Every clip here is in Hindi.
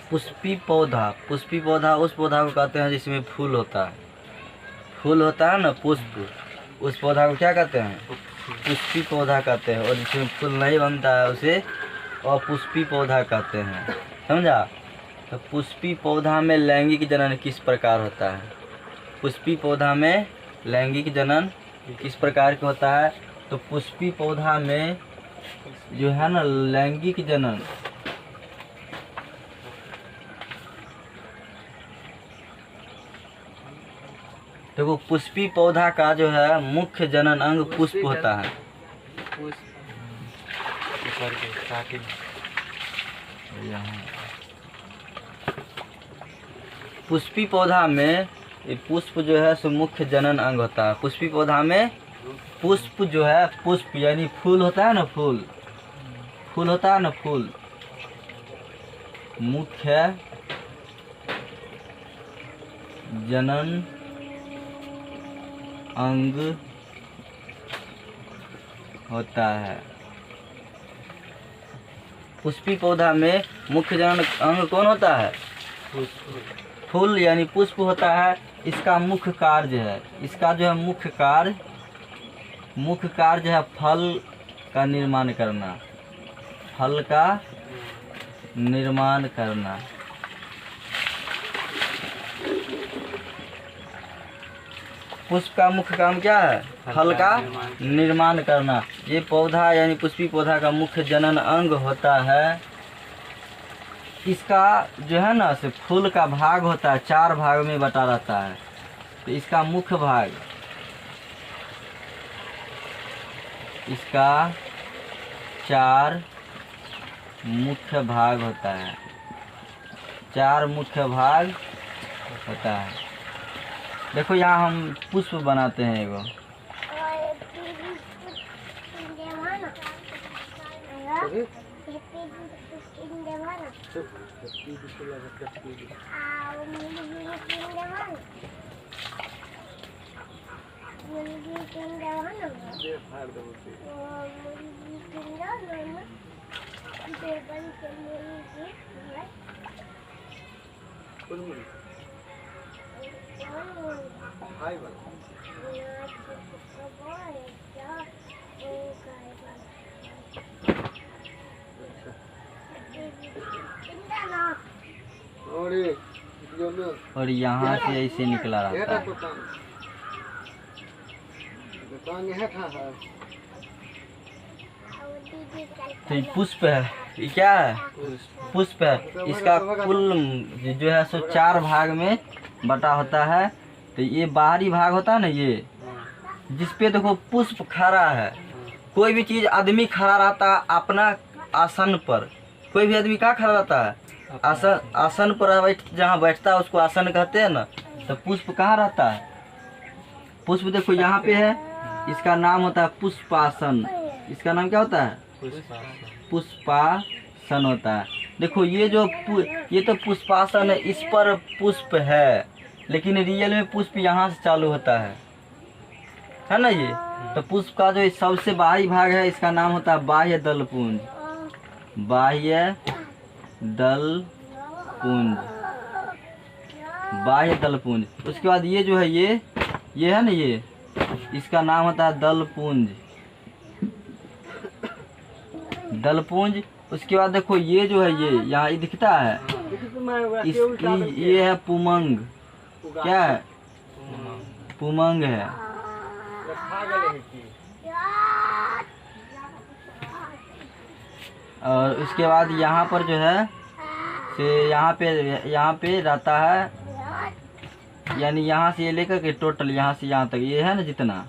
पुष्पी पौधा, पुष्पी पौधा उस पौधा को कहते हैं जिसमें फूल होता है। फूल होता है ना, पुष्प, उस पौधा को क्या कहते हैं? पुष्पी पौधा कहते हैं। और जिसमें फूल नहीं बनता है उसे अपुष्पी पौधा कहते हैं। समझा? तो पुष्पी पौधा में लैंगिक जनन किस प्रकार होता है? पुष्पी पौधा में लैंगिक जनन किस प्रकार का होता है? तो पुष्पी पौधा में जो है ना लैंगिक जनन, देखो पुष्पी पौधा का जो है मुख्य जनन अंग पुष्प होता है। पुष्पी पौधा में पुष्प जो है सो मुख्य जनन अंग होता है। पुष्पी पौधा में पुष्प जो है, पुष्प यानी फूल होता है ना, फूल, फूल होता है ना, फूल मुख्य जनन अंग होता है। पुष्पी पौधा में मुख्य जनन अंग कौन होता है? फूल यानी पुष्प होता है। इसका मुख्य कार्य है, इसका जो है मुख्य कार्य है फल का निर्माण करना, फल का निर्माण करना। पुष्प का मुख्य काम क्या है? फल का निर्माण करना। ये पौधा यानी पुष्पी पौधा का मुख्य जनन अंग होता है। इसका जो है ना से फूल का भाग होता है, 4 भाग में बटा रहता है। तो इसका मुख्य भाग, इसका 4 मुख्य भाग होता है, 4 मुख्य भाग होता है। देखो यहाँ हम पुष्प बनाते हैं एगो, और यहाँ से ऐसे निकला रहता है। तो ये पुष्प है, ये क्या है? पुष्प है। इसका कुल जो है सो 4 भाग में बटा होता है। तो ये बाहरी भाग होता है ना, ये जिसपे देखो पुष्प खड़ा है। कोई भी चीज आदमी खड़ा रहता है अपना आसन पर, कोई भी आदमी कहाँ खड़ा रहता है? आसन पर जहाँ बैठता है उसको आसन कहते हैं ना। तो पुष्प कहाँ रहता है? पुष्प देखो यहाँ पे है, इसका नाम होता है पुष्पासन। इसका नाम क्या होता है? पुष्पासन होता है। देखो ये तो पुष्पासन है, इस पर पुष्प है, लेकिन रियल में पुष्प यहाँ से चालू होता है ना ये। तो पुष्प का जो सबसे बाहरी भाग है इसका नाम होता है बाह्य दलपुंज, बाह्य दलपुंज, बाह्य दलपुंज। उसके बाद ये जो है ये है ना, ये इसका नाम होता है दलपुंज, दलपुंज। उसके बाद देखो ये जो है ये यहाँ दिखता है, ये है पुमंग। क्या है? पुमंग है। और उसके बाद यहाँ पर जो है से यहाँ पे रहता है, यानी यहाँ से ये लेकर के टोटल यहाँ से यहाँ तक ये है ना जितना,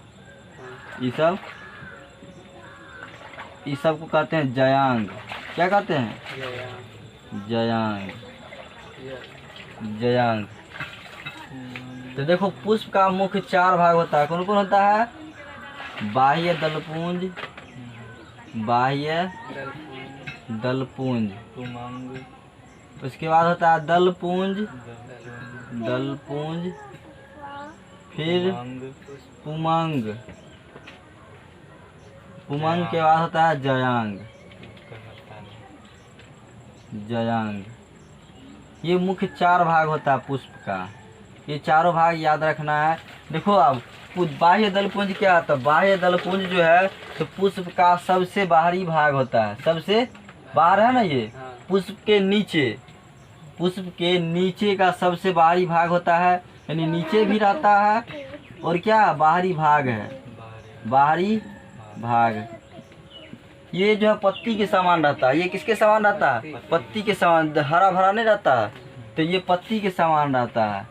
ये सब को कहते हैं जयांग। क्या कहते हैं? जयांग, जयांग। तो देखो पुष्प का मुख्य 4 भाग होता है। कौन कौन होता है? बाह्य दलपुंज, बाह्य दलपुंज, उसके बाद होता है दलपुंज, दलपुंज, फिर पुमंग, पुमंग के बाद होता है जयांग। जयांग। ये मुख्य 4 भाग होता है पुष्प का। ये चारों भाग याद रखना है। देखो अब बाह्य दलपुंज क्या आता है? बाह्य दलपुंज जो है तो पुष्प का सबसे बाहरी भाग होता है। सबसे बाहर है ना, ये पुष्प के नीचे, पुष्प के नीचे का सबसे बाहरी भाग होता है, यानी नीचे भी रहता है और क्या बाहरी भाग है, बाहरी भाग। ये जो है पत्ती के समान रहता है। ये किसके समान रहता है? पत्ती के समान। हरा भरा नहीं रहता है, तो ये पत्ती के समान रहता है,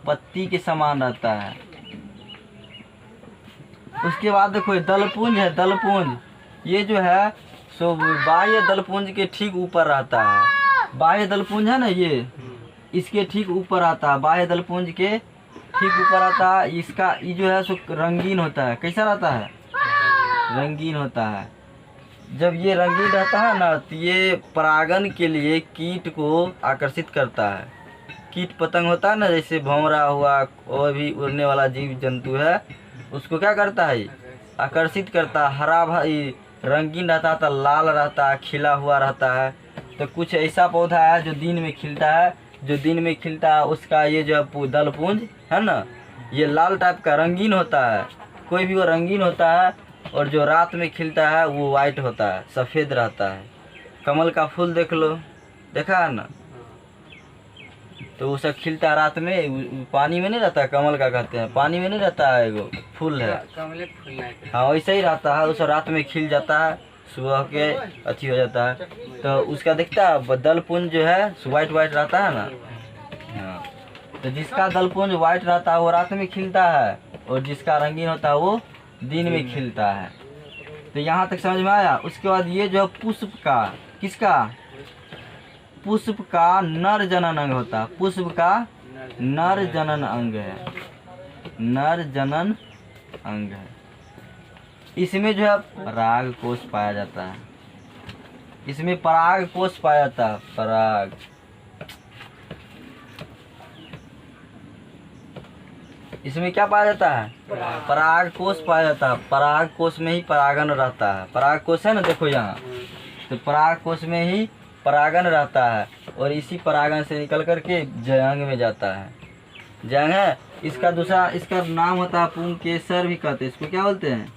पत्ती के समान रहता है। उसके बाद देखो दलपुंज है, दलपुंज ये जो है सो बाह्य दलपुंज के ठीक ऊपर रहता है। बाह्य दलपुंज है ना, ये इसके ठीक ऊपर आता है, बाह्य दलपुंज के ठीक ऊपर आता है। इसका ये जो है सो रंगीन होता है। कैसा रहता है? रंगीन होता है। जब ये रंगीन रहता है ना, तो ये परागन के लिए कीट को आकर्षित करता है। कीट पतंग होता है ना, जैसे भंवरा हुआ और भी उड़ने वाला जीव जंतु है, उसको क्या करता है? आकर्षित करता है। हरा भाई रंगीन रहता है, तो लाल रहता है, खिला हुआ रहता है। तो कुछ ऐसा पौधा है जो दिन में खिलता है, जो दिन में खिलता है उसका ये जो दलपुंज है ना, ये लाल टाइप का रंगीन होता है। कोई भी वो रंगीन होता है। और जो रात में खिलता है वो वाइट होता है, सफ़ेद रहता है। कमल का फूल देख लो, देखा है ना, तो वो सब खिलता है रात में, पानी में नहीं रहता। कमल का कहते हैं, पानी में नहीं रहता है, एगो फूल है, हाँ वैसे ही रहता है। उसे रात में खिल जाता है, सुबह के अच्छी हो जाता है। तो उसका दिखता है दलपुंज जो है वाइट वाइट रहता है ना, हाँ। तो जिसका दलपुंज वाइट रहता है वो रात में खिलता है, और जिसका रंगीन होता है वो दिन में खिलता है। तो यहाँ तक समझ में आया। उसके बाद ये जो पुष्प का, किसका? पुष्प का नर जनन अंग होता है। पुष्प का नर जनन अंग है, नर जनन अंग है। इसमें जो है पराग कोष पाया जाता है। इसमें पराग कोष पाया जाता है, पराग। इसमें क्या पाया जाता है? पराग कोष पाया जाता है। पराग कोष में ही परागन रहता है। पराग कोष है ना, देखो यहाँ, तो पराग कोष में ही परागन रहता है, और इसी परागन से निकल करके जयांग में जाता है। जयांग है। इसका दूसरा, इसका नाम होता है पुंकेसर भी कहते हैं। इसको क्या बोलते हैं?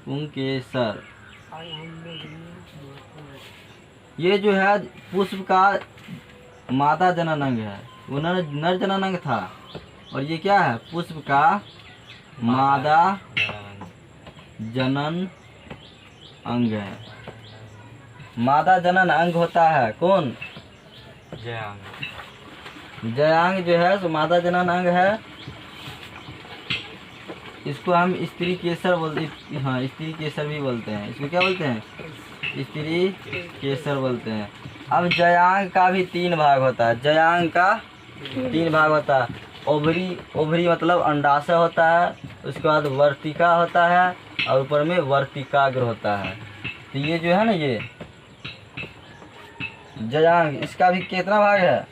पुंकेसर। ये जो है पुष्प का मादा जनन अंग है, वो नर जनन अंग था। और ये क्या है? पुष्प का मादा जनन अंग है। मादा जनन अंग होता है कौन? जयांग। जयांग जो है तो मादा जनन अंग है। इसको हम स्त्री केसर बोलते, हाँ स्त्री केसर भी बोलते हैं। इसको क्या बोलते हैं? स्त्री केसर बोलते हैं। अब जयांग का भी 3 भाग होता है। जयांग का 3 भाग होता है। ओवरी, ओवरी मतलब अंडाशय होता है। उसके बाद वर्तिका होता है, और ऊपर में वर्तिकाग्र होता है। तो ये जो है ना, ये जयांग, इसका भी कितना भाग है?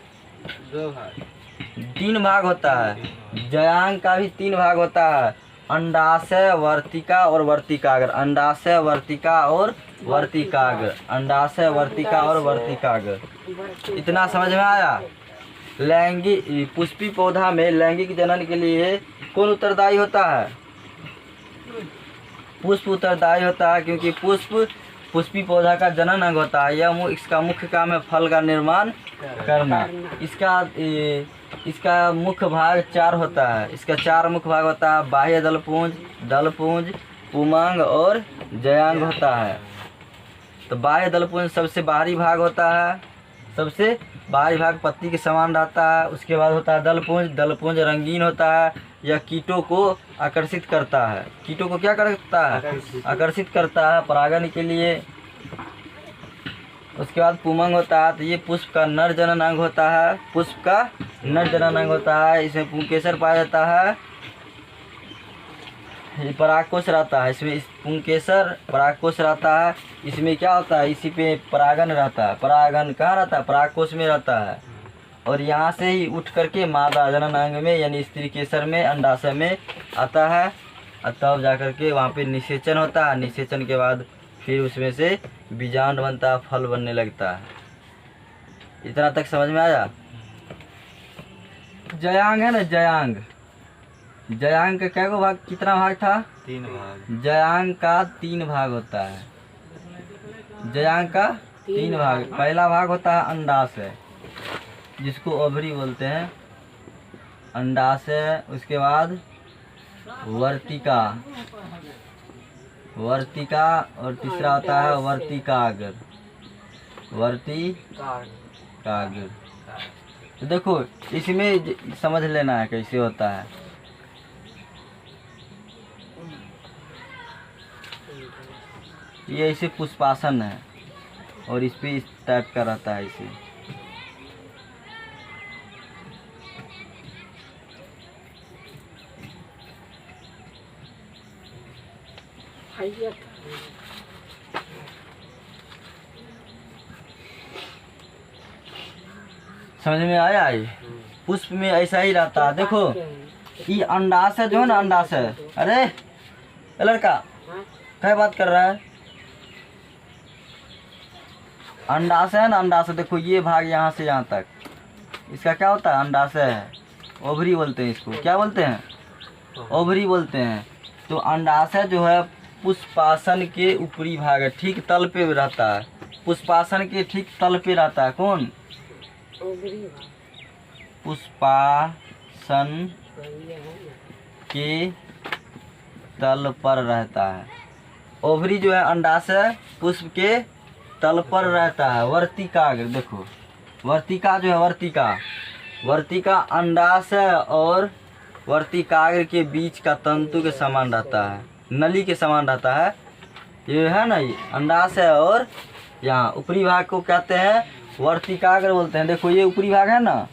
2 भाग। 3 भाग होता है। जयांग का भी 3 भाग होता है। अंडाशय, वर्तिका और वर्तिकाग्र। अंडाशय, वर्तिका और वर्तिकाग्र। अंडाशय, वर्तिका और वर्तिकाग्र। इतना समझ में आया? लैंगिक पुष्पी पौधा में लैंगिक जनन के लिए कौन उत्तरदायी होता है? पुष्प उत्तरदायी होता है, क्योंकि पुष्प पुष्पी पौधा का जनन अंग होता है। यह इसका मुख्य काम है फल का निर्माण करना। इसका मुख्य भाग 4 होता है। इसका 4 मुख्य भाग होता है। बाह्य दलपुंज, दलपुंज, पुमंग और जयांग होता है। तो बाह्य दलपुंज सबसे बाहरी भाग होता है। सबसे बाहरी भाग पत्ती के समान रहता है। उसके बाद होता है दलपुंज। दलपुंज रंगीन होता है। यह कीटों को आकर्षित करता है। कीटों को क्या करता है? आकर्षित करता है परागन के लिए। उसके बाद पुमंग होता है। तो ये पुष्प का नर जनन अंग होता है। पुष्प का नर जनन अंग होता है। इसमें पुंकेसर पाया जाता है। ये परागकोश रहता है। इसमें पुंकेसर परागकोश रहता है। इसमें क्या होता है? इसी पे परागन रहता है। परागन कहाँ रहता है? परागकोश में रहता है। और यहाँ से ही उठ करके मादा जनन अंग में यानी स्त्री केसर में, अंडाशय में आता है। तब जा करके वहाँ पे निषेचन होता है। निषेचन के बाद फिर उसमें से बीजांड बनता है, फल बनने लगता है। इतना तक समझ में आया? जयांग है ना, जयांग, जयांग का क्या भाग, कितना भाग था? 3 भाग। जयांग का 3 भाग होता है। जयांग का 3 भाग। पहला भाग होता है अंडाशय, जिसको ओवरी बोलते हैं, अंडाशय। उसके बाद वर्तिका, वर्तिका, और तीसरा होता है वर्तिकाग्र, वर्तिकाग्र। तो देखो इसमें समझ लेना है कैसे होता है। ये ऐसे पुष्पासन है और इस पे इस टाइप का रहता है इसे। समझ में आया? ये पुष्प में ऐसा ही रहता है। देखो ये अंडाशय जो है ना, अंडाशय, अरे ये लड़का क्या बात कर रहा है? अंडाशय है ना, अंडाशय। देखो ये भाग यहाँ से यहाँ तक, इसका क्या होता है? अंडाशय है। ओवरी बोलते हैं इसको। क्या बोलते हैं? ओवरी बोलते हैं। तो अंडाशय जो है पुष्पासन के ऊपरी भाग है, ठीक तल पे रहता है। पुष्पासन के ठीक तल पे रहता है। कौन? पुष्पासन के तल पर रहता है। ओवरी जो है अंडाशय पुष्प के तल पर रहता है। वर्तिकाग्र, देखो वर्तिका जो है, वर्तिका, वर्तिका अंडाशय और वर्तिकाग्र के बीच का तंतु के समान रहता है, नली के समान रहता है। ये है ना, ये अंडाशय और यहाँ ऊपरी भाग को कहते हैं वर्तिकाग्र बोलते हैं। देखो ये ऊपरी भाग है ना,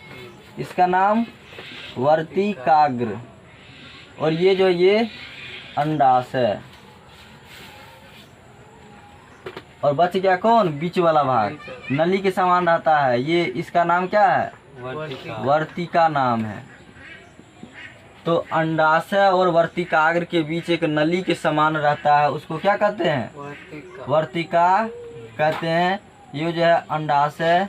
इसका नाम वर्तिकाग्र, और ये जो ये अंडाशय, और बच गया कौन? बीच वाला भाग, नली के समान रहता है। ये इसका नाम क्या है? वर्तिका नाम है। तो अंडाशय और वर्तिकाग्र के बीच एक नली के समान रहता है, उसको क्या कहते हैं? वर्तिका कहते हैं। ये जो है अंडाशय,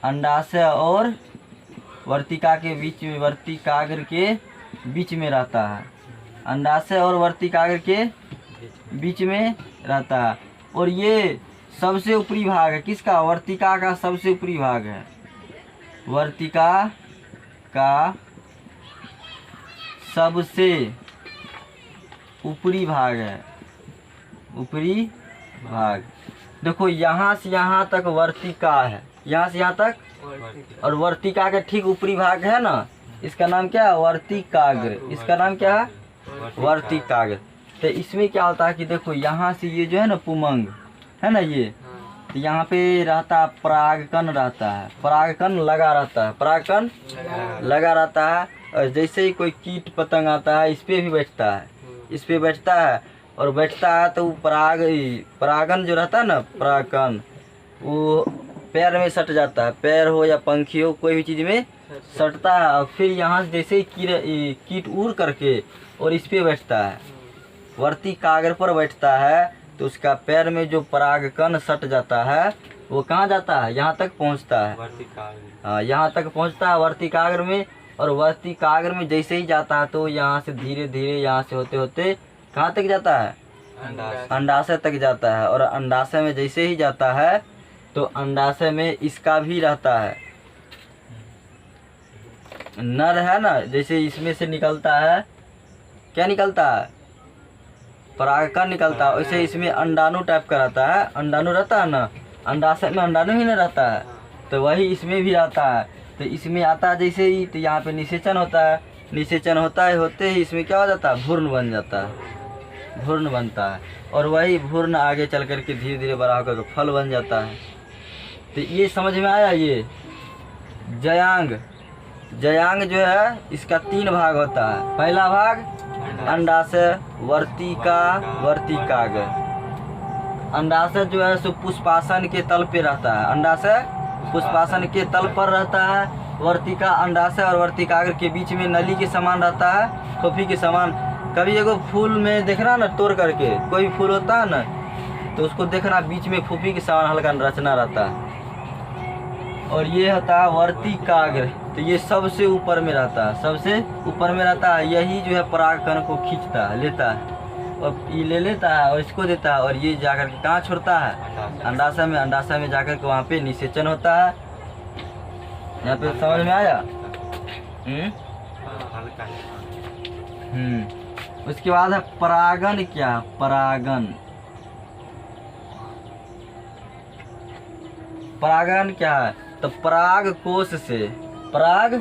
अंडाशय और वर्तिका के बीच में, वर्तिकाग्र के बीच में रहता है। अंडाशय और वर्तिकाग्र के बीच में रहता है। और ये सबसे ऊपरी भाग है किसका? वर्तिका का सबसे ऊपरी भाग है। वर्तिका का सबसे ऊपरी भाग है, ऊपरी भाग। देखो यहाँ से यहाँ तक वर्तिका है, यहाँ से यहाँ तक, और वर्तिका के ठीक ऊपरी भाग है ना, इसका नाम क्या है? वर्तिकाग्र। इसका नाम क्या है? वर्तिकाग्र। तो इसमें क्या होता है कि देखो यहाँ से ये जो है ना पुमंग है ना, ये तो यहाँ पे रहता है परागकण रहता है, परागकण लगा रहता है, परागकण लगा रहता है। और जैसे ही कोई कीट पतंग आता है इस पे भी बैठता है, इस पे बैठता है, और बैठता है तो परागन जो रहता है ना, परागकण, वो पैर में सट जाता है, पैर हो या पंखी हो, कोई भी चीज़ में सटता है। और फिर यहाँ से जैसे ही कीट उड़ करके और इस पे बैठता है, वर्तिकाग्र पर बैठता है, तो उसका पैर में जो परागकण सट जाता है वो कहाँ जाता है? यहाँ तक पहुँचता है। हाँ, यहाँ तक पहुँचता है वर्तिकाग्र में। और वर्तिकाग्र में जैसे ही जाता है तो यहाँ से धीरे धीरे यहाँ से होते होते कहाँ तक जाता है? अंडाशय तक जाता है। और अंडाशय में जैसे ही जाता है तो अंडाशय में इसका भी रहता है, नर है ना, जैसे इसमें से निकलता है, क्या निकलता है? परागकण निकलता है। वैसे इसमें अंडाणु टाइप का रहता है, अंडाणु रहता है ना, अंडाशय में अंडाणु ही नहीं रहता है, तो वही इसमें भी रहता है। तो इसमें आता है जैसे ही, तो यहाँ पे निषेचन होता है, निषेचन होता है, होते ही इसमें क्या हो जाता है? भ्रूण बन जाता है, भ्रूण बनता है। और वही भ्रूण आगे चल करके धीरे धीरे बड़ा होकर फल बन जाता है। तो ये समझ में आया? ये जयांग, जयांग जो है इसका 3 भाग होता है। पहला भाग अंडाशय, वर्तिका, वर्तिकाग्र। अंडाशय जो है सो पुष्पासन के तल पे रहता है, अंडाशय पुष्पासन के तल पर रहता है। वर्तिका अंडाशय और वर्तिकाग्र के बीच में नली के समान रहता है, टोपी के समान। कभी एगो फूल में देखना ना, तोड़ करके कोई फूल होता है ना, तो उसको देखना बीच में फूफी के समान हल्का रचना रहता है। और ये होता है वर्तिकाग्र, तो ये सबसे ऊपर में रहता है, सबसे ऊपर में रहता है। यही जो है परागकण को खींचता है, लेता है और ये ले लेता है और इसको देता है, और ये जाकर के कहाँ छोड़ता है? अंडाशय में। अंडाशय में जाकर के वहाँ पे निषेचन होता है। यहाँ पे समझ में आया? उसके बाद है परागन। क्या परागन? परागन क्या है? तो पराग कोश से, पराग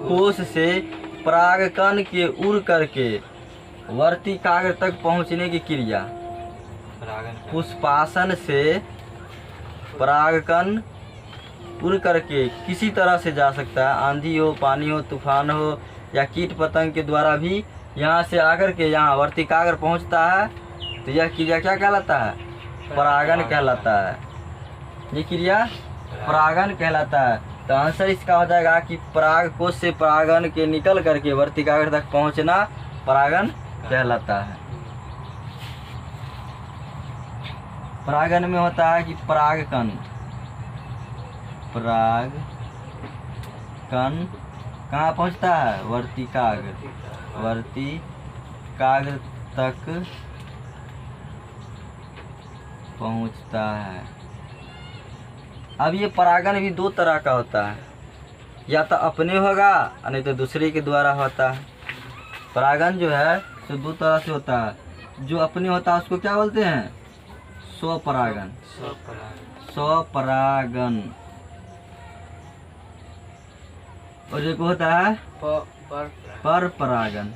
कोश से परागकण के उड़ करके वर्तिकाग्र तक पहुंचने की क्रिया। पुष्पासन से परागकण उड़ करके किसी तरह से जा सकता है, आंधी हो, पानी हो, तूफान हो, या कीट पतंग के द्वारा भी यहाँ से आकर के यहाँ वर्तिकाग्र पहुँचता है। तो यह क्रिया क्या कहलाता है? परागन कहलाता है। ये क्रिया परागन कहलाता है। तो आंसर इसका हो जाएगा कि पराग कोश से परागन के निकल करके वर्तिकाग्र तक पहुँचना परागन कहलाता है। परागन में होता है कि परागकण, परागकण कहाँ पहुँचता है? वर्तिकाग्र, वर्तिकाग्र तक पहुँचता है। अब ये परागन भी दो तरह का होता है, या तो अपने होगा नहीं तो दूसरे के द्वारा होता है। परागन जो है तो दो तरह से होता है। जो अपने होता है उसको क्या बोलते हैं? स्वपरागन, स्वपरागन। और एक होता है पर परागन।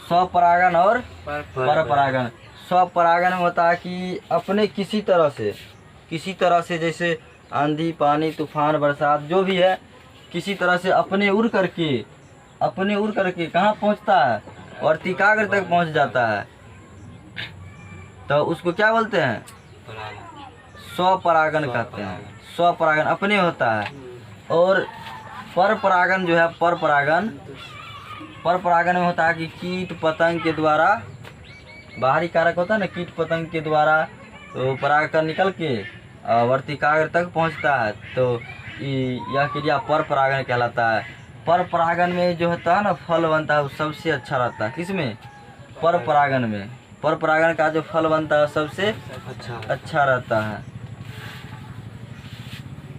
स्वपरागन और पर परागन। स्वपरागन में होता है कि अपने किसी तरह से जैसे आंधी, पानी, तूफान, बरसात जो भी है, किसी तरह से अपने उड़ करके कहाँ पहुंचता है? वर्तिकाग्र तक पहुंच जाता है। तो उसको क्या बोलते हैं? स्वपरागन कहते हैं। स्वपरागन अपने होता है। और पर परागन जो है, पर परागन में होता है कि कीट पतंग के द्वारा, बाहरी कारक होता है ना, कीट पतंग के द्वारा तो परागकण निकल के वर्तिकाग्र तक पहुंचता है। तो यह क्रिया पर परागन कहलाता है। पर परागन में जो होता है ना फल बनता है वो सबसे अच्छा रहता है। किसमें? पर परागन में। पर परागन का जो फल बनता है सबसे अच्छा रहता है।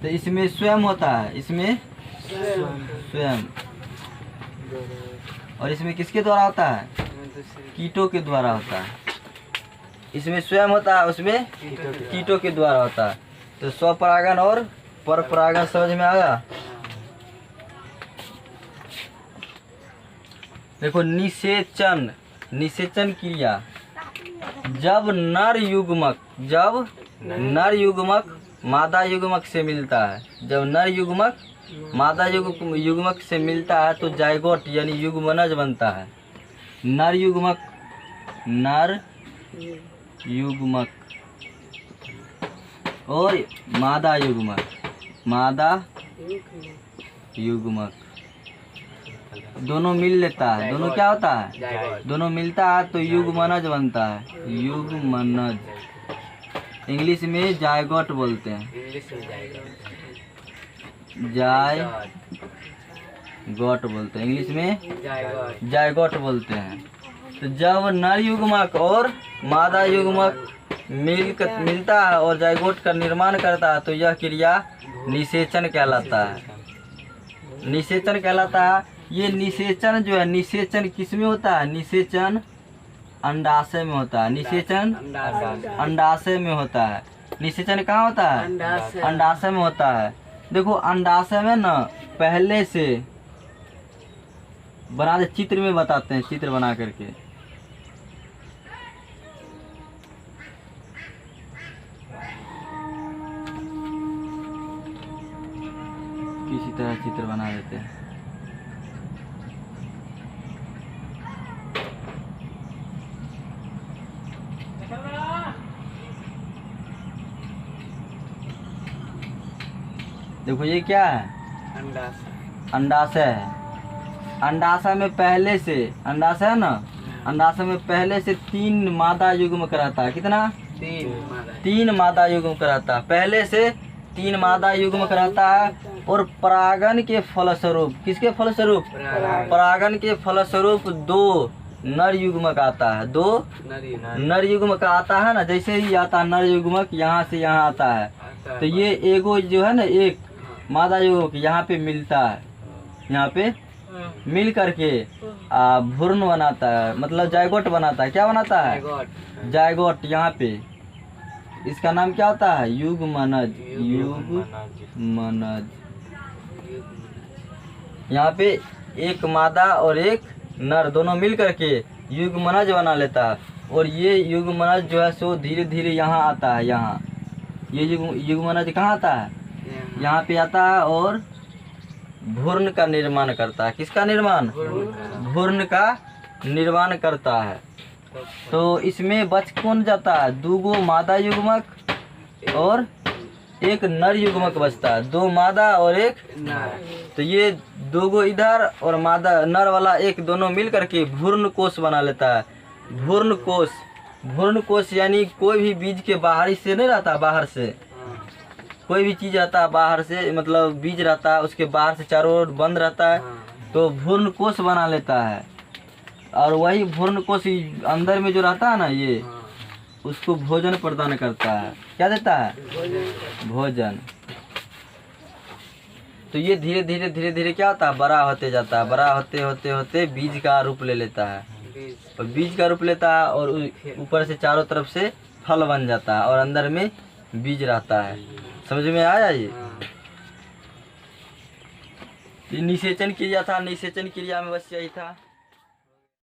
तो इसमें स्वयं होता है, इसमें स्वयं। और इसमें किसके द्वारा होता है? कीटों के द्वारा होता है। इसमें स्वयं होता है, उसमें कीटों के द्वारा होता है। तो स्वपरागन और पर परागन समझ में आया? देखो निषेचन, निषेचन क्रिया। जब नर युग्मक मादा युग्मक से मिलता है, जब नर युग्मक मादा युग्मक से मिलता है तो जायगोट यानी युग्मनज बनता है। नर युग्मक और मादा युग्मक दोनों मिल लेता है। दोनों क्या होता है? दोनों मिलता है तो युग्मनज बनता है। युग्मनज इंग्लिश में जायगोट बोलते हैं। जायगोट बोलते हैं, इंग्लिश में जायगोट बोलते हैं। तो जब नर युग्मक और मादा युग्मक मिलता है और जायगोट का निर्माण करता है तो यह क्रिया निषेचन कहलाता है। निषेचन कहलाता है। ये निषेचन जो है, निषेचन किस में होता है? निषेचन अंडाशय में होता है। निषेचन अंडाशय में होता है। निषेचन कहाँ होता है? अंडाशय में होता है। देखो अंडाशय में ना पहले से बना दे, चित्र में बताते हैं, चित्र बना करके। किसी तरह चित्र बना देते हैं। देखो ये क्या है? अंडाशय है। अंडाशय में पहले से, अंडाशय है ना, अंडाशय में पहले से 3 मादा युग्म कराता है। कितना? 3 मादा युग्म कराता है, पहले से 3 मादा युग्म कराता है। और परागन के फलस्वरूप, किसके फलस्वरूप? परागन के फलस्वरूप 2 नर युग्मक आता है। 2 नर युग्मक आता है ना, जैसे ही आता है नर युग्मक यहाँ से यहाँ आता है, तो ये एगो जो है ना, एक मादा युग्मक यहाँ पे मिलता है, यहाँ पे मिल करके भ्रूण बनाता है, मतलब जायगोट बनाता है। क्या बनाता है? जायगोट। यहाँ पे इसका नाम क्या होता है? युग्मनज। युग्मनज। यहाँ पे एक मादा और एक नर दोनों मिल करके युग्मनज बना लेता है। और ये युग्मनज जो है सो धीरे धीरे यहाँ आता है। यहाँ ये युग्मनज कहाँ आता है? यहाँ पे आता है और भ्रूण का निर्माण करता है। किसका निर्माण? भ्रूण का निर्माण करता है। तो इसमें बच कौन जाता है? 2 मादा युग्मक और एक नर युग्मक बचता है। 2 मादा और एक नर। तो ये 2 इधर और मादा नर वाला एक दोनों मिल करके भ्रूण कोश बना लेता है। भ्रूण कोश। भ्रूण कोश यानी कोई भी बीज के बाहरी से नहीं रहता, बाहर से कोई भी चीज रहता है बाहर से, मतलब बीज रहता है उसके बाहर से चारों ओर बंद रहता है, तो भ्रूण कोश बना लेता है। और वही भ्रूण कोश अंदर में जो रहता है ना, ये उसको भोजन प्रदान करता है। क्या देता है? भोजन। तो ये धीरे धीरे धीरे धीरे क्या होता है? बड़ा होते जाता है। बड़ा होते होते होते बीज का रूप ले लेता है, और बीज का रूप लेता है और ऊपर से चारों तरफ से फल बन जाता है और अंदर में बीज रहता है। समझ में आया? ये निषेचन क्रिया था। निषेचन क्रिया में बस यही था।